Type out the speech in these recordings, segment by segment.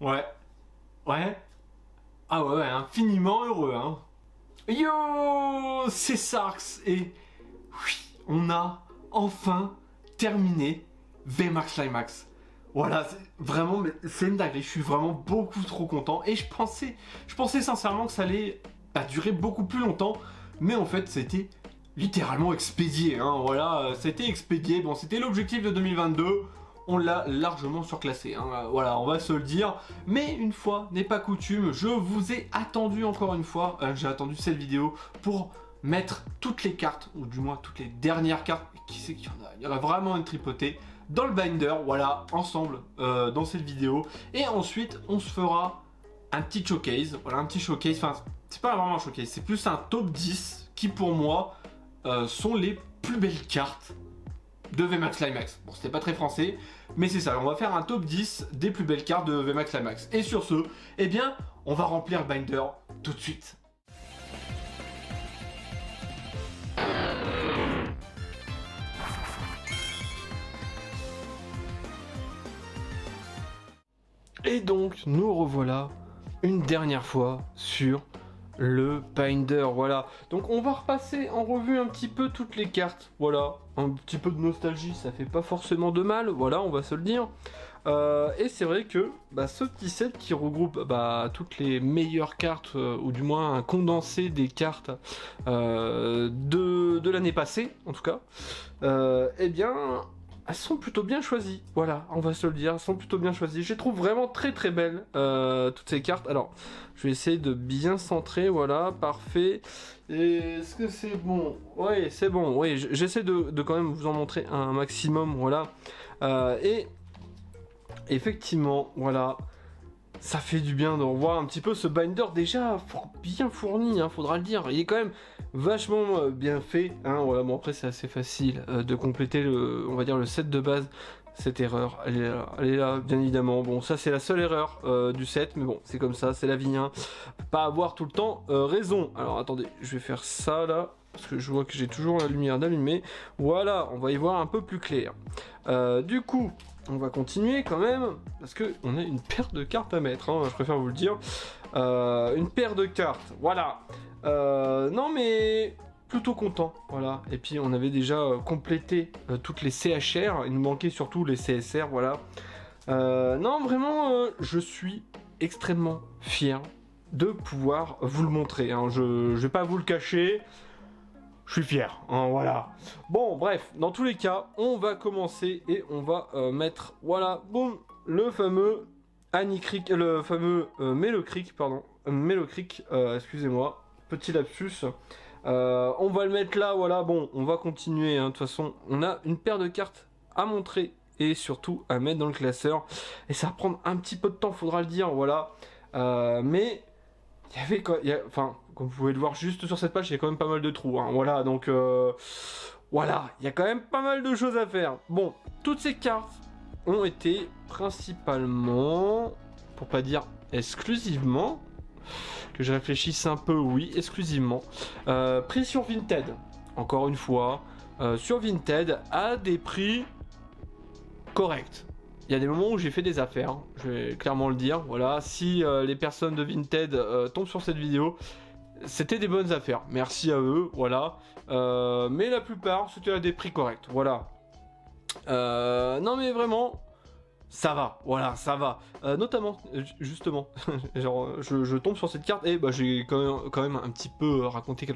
Ouais. Ouais. Ah ouais, infiniment heureux, hein. Yo, c'est Sarx et oui, on a enfin terminé VMAX Climax. Voilà, vraiment, mais c'est une dinguerie. Je suis vraiment beaucoup trop content et je pensais sincèrement que ça allait durer beaucoup plus longtemps, mais en fait, c'était littéralement expédié. Hein, voilà, c'était expédié. Bon, c'était l'objectif de 2022. On l'a largement surclassé, hein, voilà, on va se le dire. Mais une fois n'est pas coutume, je vous ai attendu encore une fois, j'ai attendu cette vidéo pour mettre toutes les cartes, ou du moins toutes les dernières cartes, qui sait qu'il y en a, il y en a vraiment une tripotée, dans le binder, voilà, ensemble, dans cette vidéo. Et ensuite, on se fera un petit showcase, voilà, un petit showcase, enfin, c'est pas vraiment un showcase, c'est plus un top 10 qui pour moi sont les plus belles cartes de VMAX Climax. Bon, c'était pas très français, mais c'est ça. On va faire un top 10 des plus belles cartes de VMAX Climax. Et sur ce, eh bien, on va remplir le binder tout de suite. Et donc, nous revoilà une dernière fois sur le binder, voilà. Donc on va repasser en revue un petit peu toutes les cartes, voilà. Un petit peu de nostalgie, ça fait pas forcément de mal, voilà, on va se le dire. Et c'est vrai que ce petit set qui regroupe toutes les meilleures cartes, ou du moins un condensé des cartes de l'année passée, en tout cas, eh bien, elles sont plutôt bien choisies, voilà, on va se le dire, elles sont plutôt bien choisies. Je les trouve vraiment très très belles, toutes ces cartes. Alors, je vais essayer de bien centrer, voilà, parfait. Est-ce que c'est bon? Oui, c'est bon, oui, j'essaie de quand même vous en montrer un maximum, voilà. Et effectivement, voilà, ça fait du bien de revoir un petit peu ce binder déjà bien fourni, hein, faudra le dire. Il est quand même vachement bien fait, hein, voilà. Bon, après c'est assez facile de compléter on va dire le set de base. Cette erreur, elle est là, bien évidemment. Bon, ça c'est la seule erreur du set, mais bon, c'est comme ça, c'est la vie, hein. Pas avoir tout le temps raison. Alors attendez, je vais faire ça là, parce que je vois que j'ai toujours la lumière d'allumée. Voilà, on va y voir un peu plus clair. Du coup, on va continuer quand même, parce que on a une paire de cartes à mettre, hein, je préfère vous le dire. Une paire de cartes, voilà. Non mais plutôt content, voilà. Et puis on avait déjà complété toutes les CHR, il nous manquait surtout les CSR, voilà. Non vraiment, je suis extrêmement fier de pouvoir vous le montrer, hein. Je vais pas vous le cacher. Je suis fier, hein, voilà. Bon, bref, dans tous les cas, on va commencer et on va mettre, voilà, boum, le fameux Creek, le fameux Mellow Creek, pardon, Mellow Creek, excusez-moi, petit lapsus. On va le mettre là, voilà, bon, on va continuer, hein, de toute façon, on a une paire de cartes à montrer et surtout à mettre dans le classeur. Et ça va prendre un petit peu de temps, faudra le dire, voilà. Mais il y avait quoi, enfin, comme vous pouvez le voir juste sur cette page, il y a quand même pas mal de trous, hein, voilà, donc voilà, il y a quand même pas mal de choses à faire. Bon, toutes ces cartes ont été principalement, pour pas dire exclusivement, que je réfléchisse un peu, oui, exclusivement, pris sur Vinted, encore une fois, sur Vinted, à des prix corrects. Il y a des moments où j'ai fait des affaires, je vais clairement le dire, voilà, si les personnes de Vinted tombent sur cette vidéo, c'était des bonnes affaires, merci à eux, voilà, mais la plupart c'était à des prix corrects, voilà. Non mais vraiment, ça va, voilà, ça va, notamment, justement, genre, je tombe sur cette carte et j'ai quand même un petit peu raconté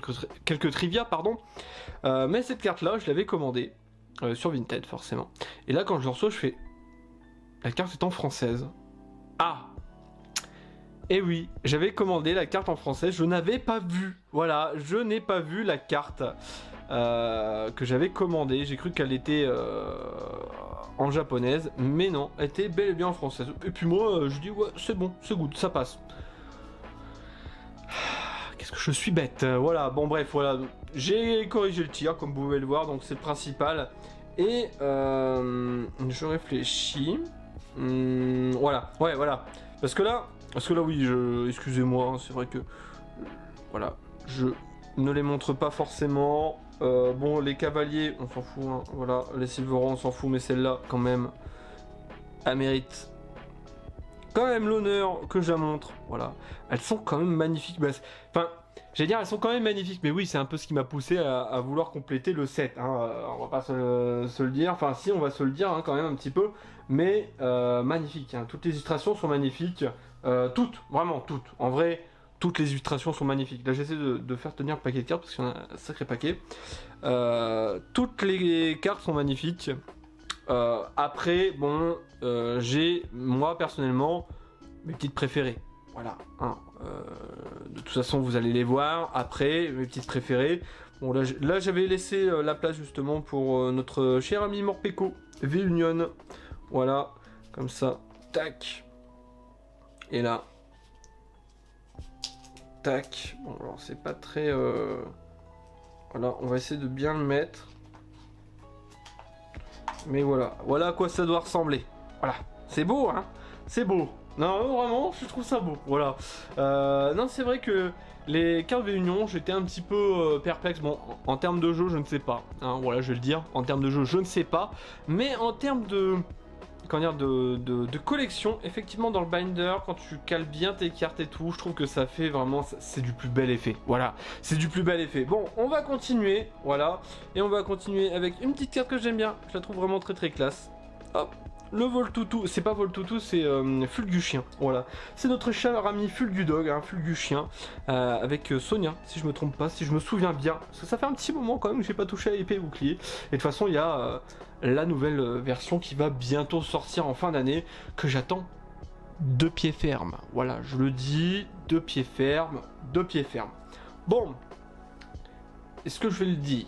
quelques trivia, pardon, mais cette carte là, je l'avais commandée sur Vinted, forcément, et là quand je le reçois, je fais... La carte est en française. Ah! Et oui, j'avais commandé la carte en français, je n'avais pas vu. Voilà, je n'ai pas vu la carte que j'avais commandée. J'ai cru qu'elle était en japonaise, mais non, elle était bel et bien en française. Et puis moi, je dis ouais, c'est bon, c'est good, ça passe. Qu'est-ce que je suis bête. Voilà, bon bref, voilà. J'ai corrigé le tir, comme vous pouvez le voir, donc c'est le principal. Et je réfléchis. Voilà, ouais, voilà. Parce que là, oui, excusez-moi, hein, c'est vrai que, voilà, je ne les montre pas forcément. Bon, les cavaliers, on s'en fout, hein, voilà, les Silverons, on s'en fout, mais celle-là, quand même, elle mérite quand même l'honneur que je la montre. Voilà, elles sont quand même magnifiques. Enfin, j'allais dire elles sont quand même magnifiques, mais oui, c'est un peu ce qui m'a poussé à vouloir compléter le set. Hein. On va pas se le dire. Enfin, si, on va se le dire hein, quand même un petit peu. Mais magnifique. Hein. Toutes les illustrations sont magnifiques. Toutes, vraiment toutes. En vrai, toutes les illustrations sont magnifiques. Là, j'essaie de faire tenir le paquet de cartes parce qu'il y en a un sacré paquet. Toutes les cartes sont magnifiques. Après, bon, j'ai, moi personnellement, mes petites préférées. Voilà. Hein. De toute façon, vous allez les voir après, mes petites préférées. Bon, là j'avais laissé la place justement pour notre cher ami Morpeko, V-Union. Voilà, comme ça. Tac. Et là. Tac. Bon, alors c'est pas très... Voilà, on va essayer de bien le mettre. Mais voilà, voilà à quoi ça doit ressembler. Voilà, c'est beau, hein. C'est beau. Non, vraiment, je trouve ça beau. Voilà. Non, c'est vrai que les cartes Union, j'étais un petit peu perplexe. Bon, en termes de jeu, je ne sais pas. Hein, voilà, je vais le dire. En termes de jeu, je ne sais pas. Mais en termes de... Comment dire, de collection, effectivement dans le binder, quand tu cales bien tes cartes et tout, je trouve que ça fait vraiment, c'est du plus bel effet. Voilà, c'est du plus bel effet. Bon, on va continuer, voilà, et on va continuer avec une petite carte que j'aime bien, je la trouve vraiment très très classe. Hop, le Voltoutou, c'est pas Voltoutou, c'est Fulguchien, voilà. C'est notre cher ami Fulgudog, hein, Fulguchien, avec Sonia, si je me trompe pas, si je me souviens bien, parce que ça fait un petit moment quand même que j'ai pas touché à l'épée bouclier, et de toute façon il y a... la nouvelle version qui va bientôt sortir en fin d'année, que j'attends de pied ferme. Voilà, je le dis, de pied ferme, de pied ferme. Bon, est-ce que je vais le dire?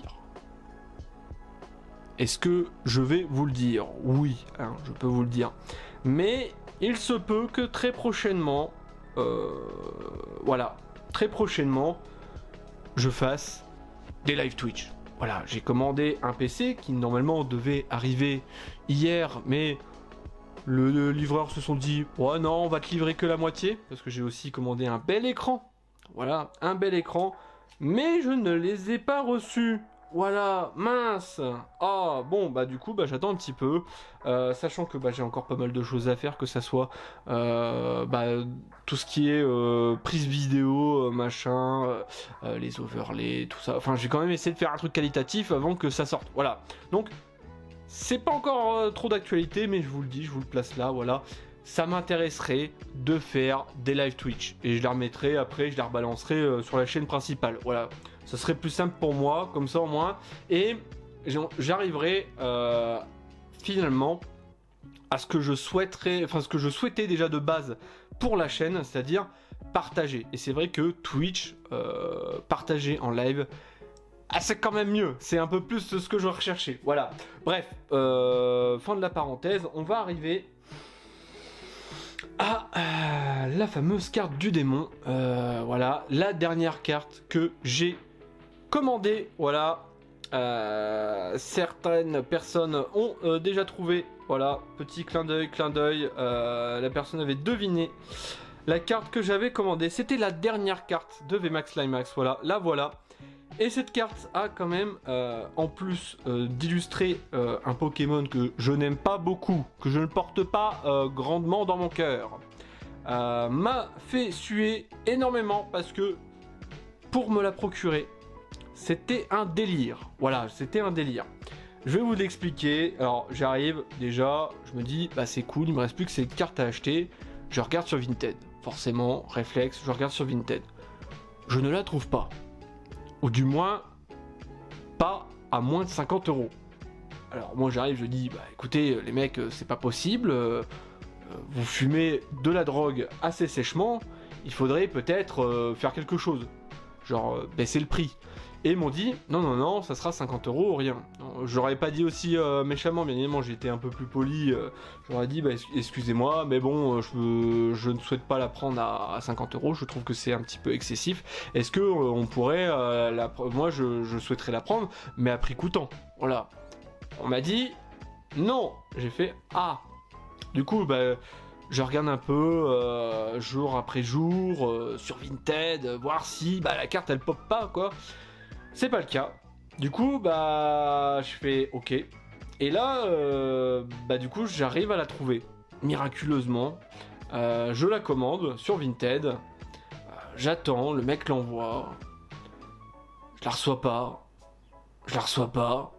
Est-ce que je vais vous le dire? Oui, hein, je peux vous le dire. Mais il se peut que très prochainement, voilà, très prochainement, je fasse des live Twitch. Voilà, j'ai commandé un PC qui normalement devait arriver hier, mais le livreur se sont dit « Ouais non, on va te livrer que la moitié », parce que j'ai aussi commandé un bel écran. Voilà, un bel écran, mais je ne les ai pas reçus. Voilà, mince. Ah bon, bah du coup, bah j'attends un petit peu, sachant que bah, j'ai encore pas mal de choses à faire, que ça soit bah, tout ce qui est prise vidéo, machin, les overlays, tout ça. Enfin, j'ai quand même essayé de faire un truc qualitatif avant que ça sorte. Voilà. Donc, c'est pas encore trop d'actualité, mais je vous le dis, je vous le place là, voilà. Ça m'intéresserait de faire des live Twitch. Et je les remettrai après, je les rebalancerai sur la chaîne principale. Voilà. Ça serait plus simple pour moi, comme ça au moins. Et j'arriverai finalement à ce que je souhaiterais, enfin ce que je souhaitais déjà de base pour la chaîne, c'est-à-dire partager. Et c'est vrai que Twitch, partager en live, ah, c'est quand même mieux. C'est un peu plus ce que je recherchais. Voilà. Bref, fin de la parenthèse. On va arriver à la fameuse carte du démon. Voilà, la dernière carte que j'ai commandée. Voilà. Certaines personnes ont déjà trouvé. Voilà, petit clin d'œil, clin d'œil. La personne avait deviné la carte que j'avais commandée. C'était la dernière carte de VMAX Climax. Voilà, la voilà. Et cette carte a quand même, en plus d'illustrer un Pokémon que je n'aime pas beaucoup, que je ne porte pas grandement dans mon cœur, m'a fait suer énormément parce que pour me la procurer, c'était un délire. Voilà, c'était un délire. Je vais vous l'expliquer. Alors j'arrive, déjà, je me dis, bah c'est cool, il me reste plus que cette carte à acheter. Je regarde sur Vinted. Forcément, réflexe, je regarde sur Vinted. Je ne la trouve pas. Ou du moins, pas à moins de 50 €. Alors moi j'arrive, je dis, bah écoutez les mecs, c'est pas possible, vous fumez de la drogue assez sèchement, il faudrait peut-être faire quelque chose. Genre baisser le prix. Et ils m'ont dit, non, non, non, ça sera 50 € ou rien. J'aurais pas dit aussi méchamment, bien évidemment, j'ai été un peu plus poli. J'aurais dit, bah, excusez-moi, mais bon, je ne souhaite pas la prendre à 50 €, je trouve que c'est un petit peu excessif. Est-ce que on pourrait, moi je souhaiterais la prendre, mais à prix coûtant. Voilà. On m'a dit, non. J'ai fait, ah. Du coup, bah... je regarde un peu jour après jour sur Vinted, voir si bah, la carte elle pop pas quoi. C'est pas le cas. Du coup bah je fais ok. Et là bah du coup j'arrive à la trouver miraculeusement. Je la commande sur Vinted. J'attends, le mec l'envoie. Je la reçois pas. Je la reçois pas.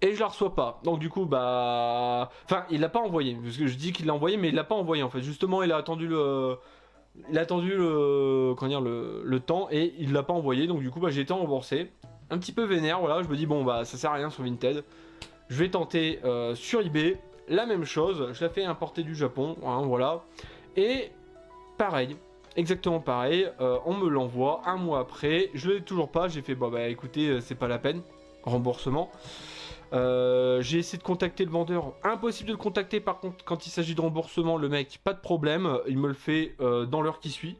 Et je la reçois pas. Donc du coup, bah... Enfin, il l'a pas envoyé. Parce que je dis qu'il l'a envoyé, mais il l'a pas envoyé en fait. Justement, il a attendu le... Comment dire, le temps et il l'a pas envoyé. Donc du coup, bah, j'ai été remboursé. Un petit peu vénère, voilà. Je me dis, bon, bah, ça sert à rien sur Vinted. Je vais tenter sur eBay. La même chose. Je la fais importer du Japon. Hein, voilà. Et pareil. Exactement pareil. On me l'envoie un mois après. Je l'ai toujours pas. J'ai fait, bon, bah, écoutez, c'est pas la peine. Remboursement. J'ai essayé de contacter le vendeur, impossible de le contacter. Par contre, quand il s'agit de remboursement, le mec, pas de problème, il me le fait dans l'heure qui suit.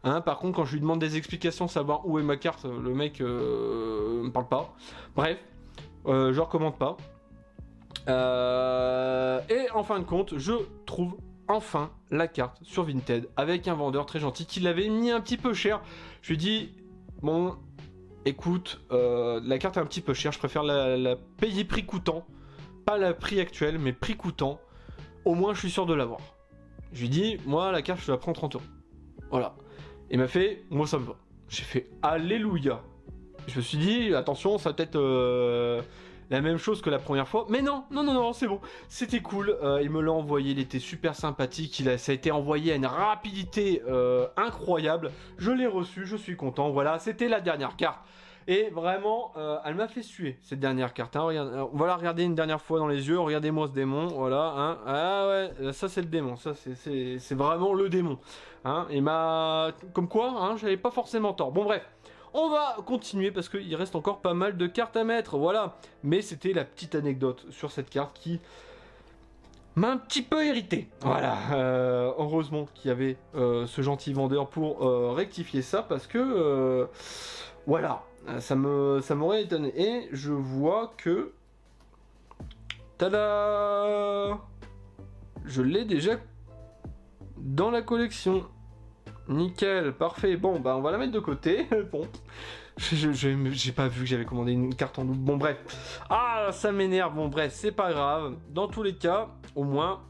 Hein, par contre, quand je lui demande des explications, savoir où est ma carte, le mec me parle pas. Bref, je recommande pas. Et en fin de compte, je trouve enfin la carte sur Vinted avec un vendeur très gentil qui l'avait mis un petit peu cher. Je lui ai dit, bon... Écoute, la carte est un petit peu chère, je préfère la payer prix coûtant. Pas le prix actuel, mais prix coûtant. Au moins, je suis sûr de l'avoir. Je lui dis, moi, la carte, je la prends 30 €. Voilà. Il m'a fait, moi, ça me va. J'ai fait, alléluia. Je me suis dit, attention, ça va peut-être la même chose que la première fois. Mais non, non, non, non, c'est bon. C'était cool. Il me l'a envoyé, il était super sympathique. Ça a été envoyé à une rapidité incroyable. Je l'ai reçu, je suis content. Voilà, c'était la dernière carte. Et vraiment, elle m'a fait suer, cette dernière carte. Hein. Regarde, on va la regarder une dernière fois dans les yeux. Regardez-moi ce démon, voilà. Hein. Ah ouais, ça c'est le démon. Ça c'est vraiment le démon. Hein. Il m'a... Comme quoi, hein, j'avais pas forcément tort. Bon bref. On va continuer parce qu'il reste encore pas mal de cartes à mettre, voilà. Mais c'était la petite anecdote sur cette carte qui m'a un petit peu irrité. Voilà, heureusement qu'il y avait ce gentil vendeur pour rectifier ça parce que, voilà, ça m'aurait étonné. Et je vois que... Tada! Je l'ai déjà dans la collection. Nickel, parfait. Bon, bah on va la mettre de côté. Bon, j'ai pas vu que j'avais commandé une carte en double. Bon, bref. Ah, ça m'énerve. Bon, bref, c'est pas grave. Dans tous les cas, au moins,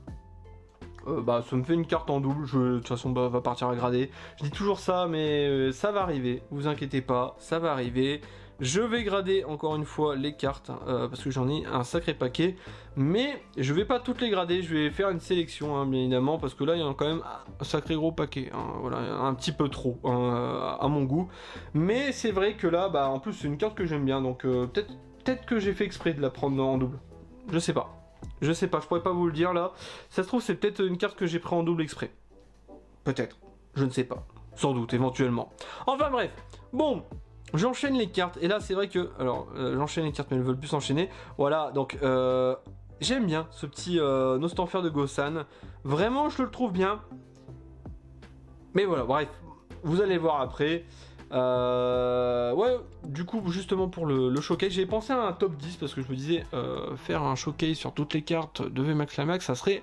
bah ça me fait une carte en double. De toute façon, bah, va partir à grader. Je dis toujours ça, mais ça va arriver. Vous inquiétez pas, ça va arriver. Je vais grader encore une fois les cartes parce que j'en ai un sacré paquet, mais je vais pas toutes les grader, je vais faire une sélection hein, bien évidemment parce que là il y en a quand même un sacré gros paquet, hein, voilà, un petit peu trop hein, à mon goût, mais c'est vrai que là bah en plus c'est une carte que j'aime bien donc peut-être que j'ai fait exprès de la prendre en double, je sais pas, je pourrais pas vous le dire là, ça se trouve c'est peut-être une carte que j'ai pris en double exprès, peut-être, je ne sais pas, sans doute éventuellement, enfin bref, bon. J'enchaîne les cartes, et là c'est vrai que... Alors, j'enchaîne les cartes, mais elles ne veulent plus s'enchaîner. Voilà, donc j'aime bien ce petit Nostanfer de Gosan. Vraiment, je le trouve bien. Mais voilà, bref, vous allez voir après. Ouais, du coup, justement pour le showcase, j'ai pensé à un top 10, parce que je me disais, faire un showcase sur toutes les cartes de VMAX Climax, ça serait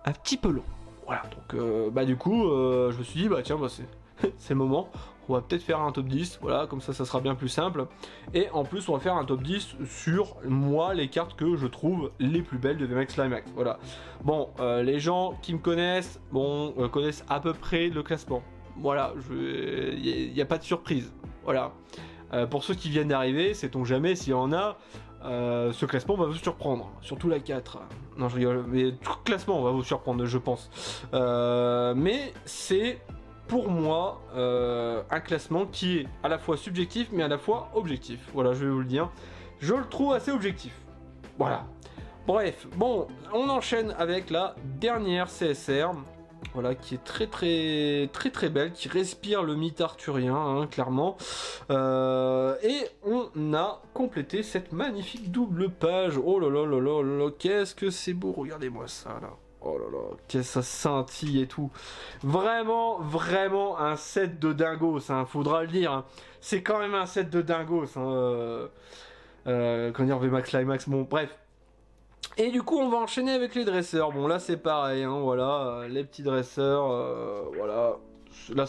un petit peu long. Voilà, donc bah du coup, je me suis dit, bah tiens, bah, c'est le moment. On va peut-être faire un top 10, voilà, comme ça sera bien plus simple. Et en plus, on va faire un top 10 sur, moi, les cartes que je trouve les plus belles de VMAX Climax, voilà. Bon, les gens qui me connaissent, bon, connaissent à peu près le classement. Voilà, il n'y a pas de surprise, voilà. Pour ceux qui viennent d'arriver, sait-on jamais s'il y en a, ce classement va vous surprendre, surtout la 4. Non, je rigole, mais tout le classement va vous surprendre, je pense. Mais c'est... Pour moi, un classement qui est à la fois subjectif mais à la fois objectif. Voilà, je vais vous le dire. Je le trouve assez objectif. Voilà. Bref, bon, on enchaîne avec la dernière CSR. Voilà, qui est très belle, qui respire le mythe arthurien, hein, clairement. Et on a complété cette magnifique double page. Oh là là là là là, qu'est-ce que c'est beau, regardez-moi ça là. Oh là là, qu'est-ce que ça scintille et tout. Vraiment, vraiment un set de dingos, hein, faudra le dire. Hein. C'est quand même un set de dingos. Hein, comment dire, VMAX Climax, bon, bref. Et du coup, on va enchaîner avec les dresseurs. Bon, là, c'est pareil, hein, voilà, les petits dresseurs, voilà. Là,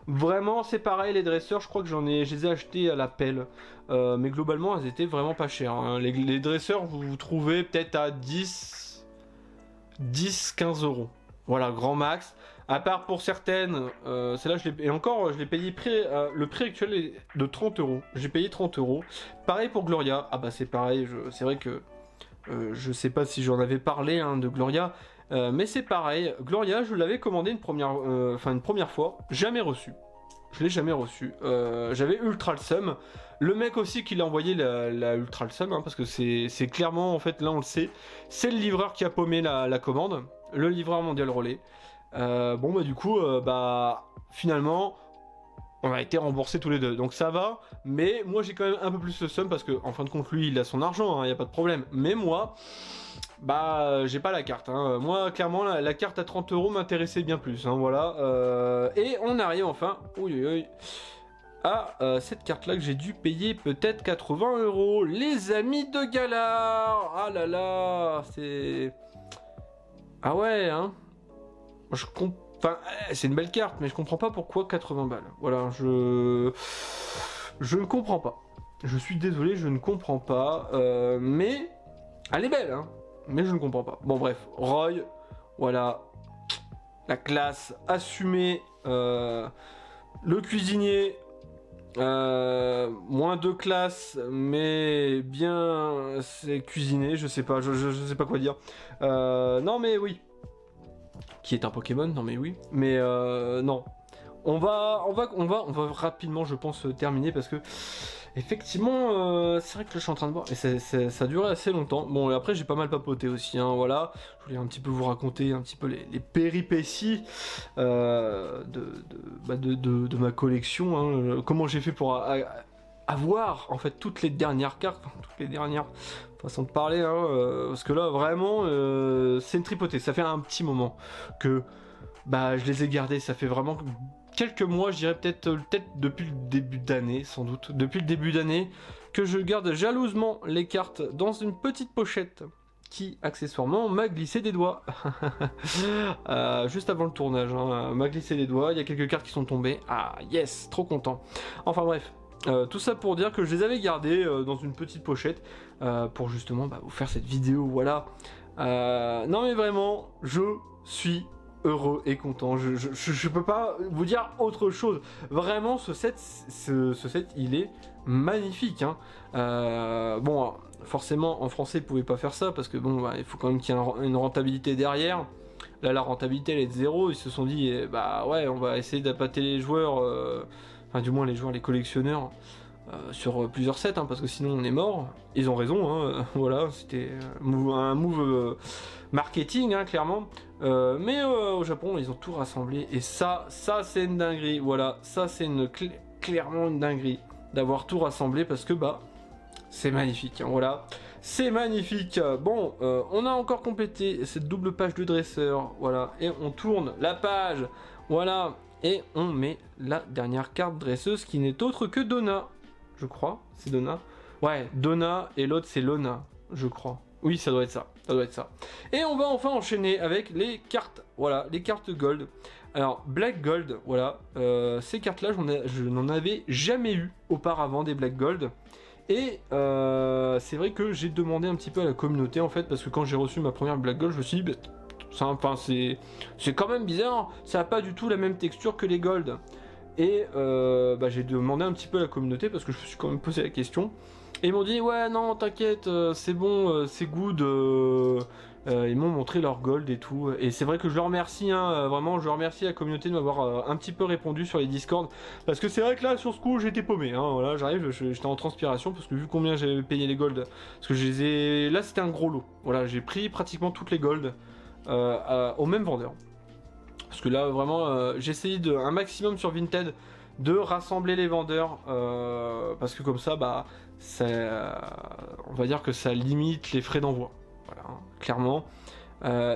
vraiment, c'est pareil, les dresseurs, je crois que je les ai achetés à la pelle. Mais globalement, elles étaient vraiment pas chères. Hein. Les dresseurs, vous trouvez peut-être à 10-15 €. Voilà, grand max. À part pour certaines, celle-là, et encore, je l'ai payé le prix actuel est de 30 euros. J'ai payé 30 euros. Pareil pour Gloria. Ah bah c'est pareil, c'est vrai que je sais pas si j'en avais parlé hein, de Gloria, mais c'est pareil. Gloria, je l'avais commandé une première fois, jamais reçu. Je l'ai jamais reçu. J'avais Ultra le Sum. Le mec aussi qui l'a envoyé la Ultra le Sum, hein, parce que c'est clairement, en fait, là on le sait, c'est le livreur qui a paumé la commande, le livreur mondial relais. Bon bah du coup, bah finalement, on a été remboursés tous les deux, donc ça va. Mais moi j'ai quand même un peu plus le seum parce que en fin de compte lui il a son argent, il y a pas de problème. Mais moi, bah j'ai pas la carte. Hein. Moi clairement la carte à 30 euros m'intéressait bien plus. Hein, voilà. Et on arrive enfin. À cette carte là que j'ai dû payer peut-être 80 euros. Les amis de Galar. Ah là là, c'est. Ah ouais hein. Je comprends. Enfin, c'est une belle carte, mais je comprends pas pourquoi 80 balles. Voilà, je ne comprends pas. Je suis désolé, je ne comprends pas. Mais elle est belle, hein. Mais je ne comprends pas. Bon bref, Roy, voilà, la classe assumée. Le cuisinier, moins de classe, mais bien c'est cuisiné. Je sais pas, je sais pas quoi dire. Non mais oui. Qui est un Pokémon, non mais oui, mais non. On va rapidement, je pense, terminer parce que effectivement, c'est vrai que là, je suis en train de voir et ça a duré assez longtemps. Bon, et après j'ai pas mal papoté aussi, hein, voilà. Je voulais un petit peu vous raconter un petit peu les péripéties de ma collection, hein, comment j'ai fait pour avoir en fait toutes les dernières cartes, toutes les dernières façons de parler, hein, parce que là vraiment c'est une tripotée. Ça fait un petit moment que bah je les ai gardés, ça fait vraiment quelques mois, je dirais peut-être depuis le début d'année, sans doute depuis le début d'année que je garde jalousement les cartes dans une petite pochette qui accessoirement m'a glissé des doigts juste avant le tournage, hein, m'a glissé des doigts. Il y a quelques cartes qui sont tombées, ah yes, trop content. Enfin bref, tout ça pour dire que je les avais gardés dans une petite pochette pour justement vous faire cette vidéo, voilà. Non mais vraiment, je suis heureux et content. Je peux pas vous dire autre chose. Vraiment, ce set, il est magnifique. Hein. Bon, forcément, en français, ils pouvaient pas faire ça parce que bon, il faut quand même qu'il y ait une rentabilité derrière. Là, la rentabilité, elle est de zéro. Ils se sont dit, bah ouais, on va essayer d'appâter les joueurs, enfin du moins les joueurs, les collectionneurs, sur plusieurs sets, hein, parce que sinon on est mort. Ils ont raison, hein, voilà, c'était un move marketing, hein, clairement. Mais au Japon, ils ont tout rassemblé et ça c'est une dinguerie. Voilà, ça c'est clairement une dinguerie d'avoir tout rassemblé parce que bah c'est magnifique. Hein, voilà, c'est magnifique. Bon, on a encore complété cette double page de dresseur. Voilà, et on tourne la page. Voilà, et on met la dernière carte dresseuse qui n'est autre que Donna. Je crois, c'est Donna. Ouais, Donna et l'autre c'est Lona, je crois. Oui, ça doit être ça. Ça doit être ça. Et on va enfin enchaîner avec les cartes. Voilà, les cartes Gold. Alors, Black Gold, voilà. Ces cartes-là, je n'en avais jamais eu auparavant des Black Gold. Et c'est vrai que j'ai demandé un petit peu à la communauté, en fait, parce que quand j'ai reçu ma première Black Gold, je me suis dit, c'est quand même bizarre. Ça n'a pas du tout la même texture que les Gold. Et j'ai demandé un petit peu à la communauté, parce que je me suis quand même posé la question. Et ils m'ont dit ouais non t'inquiète c'est bon c'est good, ils m'ont montré leur gold et tout et c'est vrai que je leur remercie hein, vraiment je remercie la communauté de m'avoir un petit peu répondu sur les Discord parce que c'est vrai que là sur ce coup j'étais paumé hein, voilà j'arrive j'étais en transpiration parce que vu combien j'avais payé les gold parce que je les ai là c'était un gros lot voilà j'ai pris pratiquement toutes les gold au même vendeur parce que là vraiment j'ai essayé un maximum sur Vinted de rassembler les vendeurs parce que comme ça on va dire que ça limite les frais d'envoi voilà hein, clairement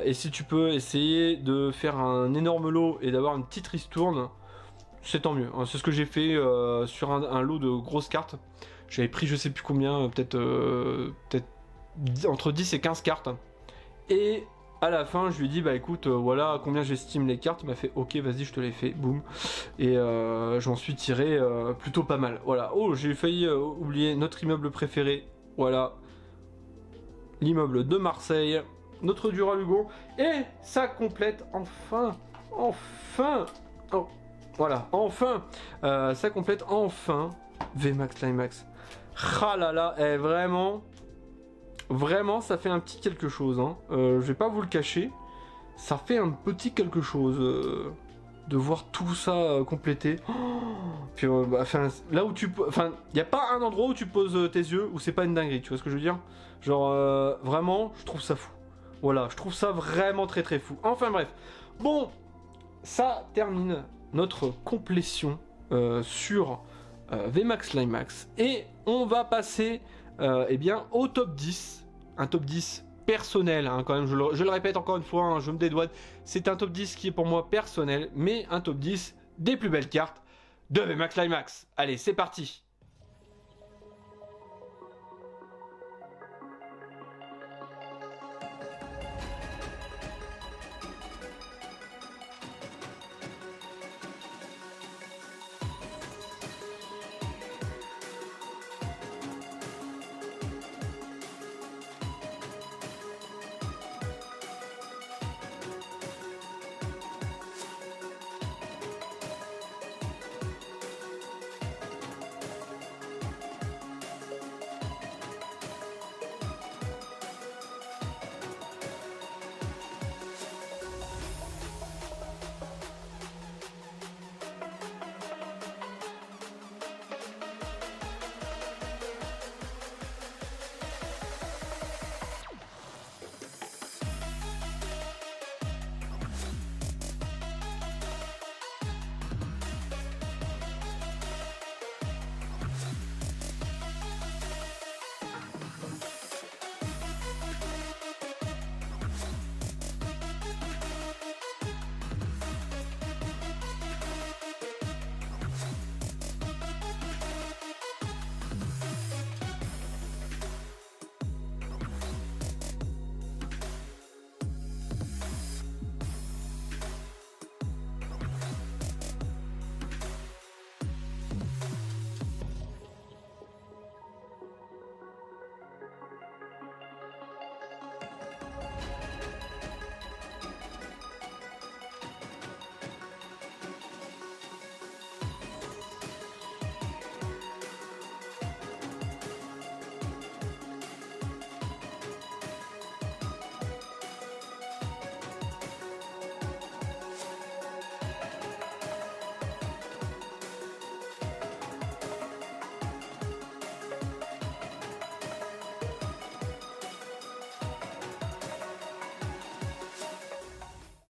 et si tu peux essayer de faire un énorme lot et d'avoir une petite ristourne c'est tant mieux hein. C'est ce que j'ai fait sur un lot de grosses cartes j'avais pris je sais plus combien peut-être entre 10 et 15 cartes et à la fin, je lui ai dit, bah écoute, voilà combien j'estime les cartes. Il m'a fait, ok, vas-y, je te les fais, boum. Et j'en suis tiré plutôt pas mal. Voilà. Oh, j'ai failli oublier notre immeuble préféré. Voilà. L'immeuble de Marseille. notre Duralugon. Et ça complète enfin, oh, voilà, enfin, ça complète enfin VMAX Climax. Ah là là, vraiment, ça fait un petit quelque chose, hein. Je vais pas vous le cacher, ça fait un petit quelque chose de voir tout ça complété. Oh, puis là où tu, il y a pas un endroit où tu poses tes yeux où c'est pas une dinguerie, tu vois ce que je veux dire? Genre vraiment, je trouve ça fou. Voilà, je trouve ça vraiment très très fou. Enfin bref, bon, ça termine notre complétion sur VMAX Climax et on va passer eh bien au top 10, un top 10 personnel, hein, quand même, je le répète encore une fois, hein, je me dédouane, c'est un top 10 qui est pour moi personnel, mais un top 10 des plus belles cartes de VMAX Climax. Allez, c'est parti.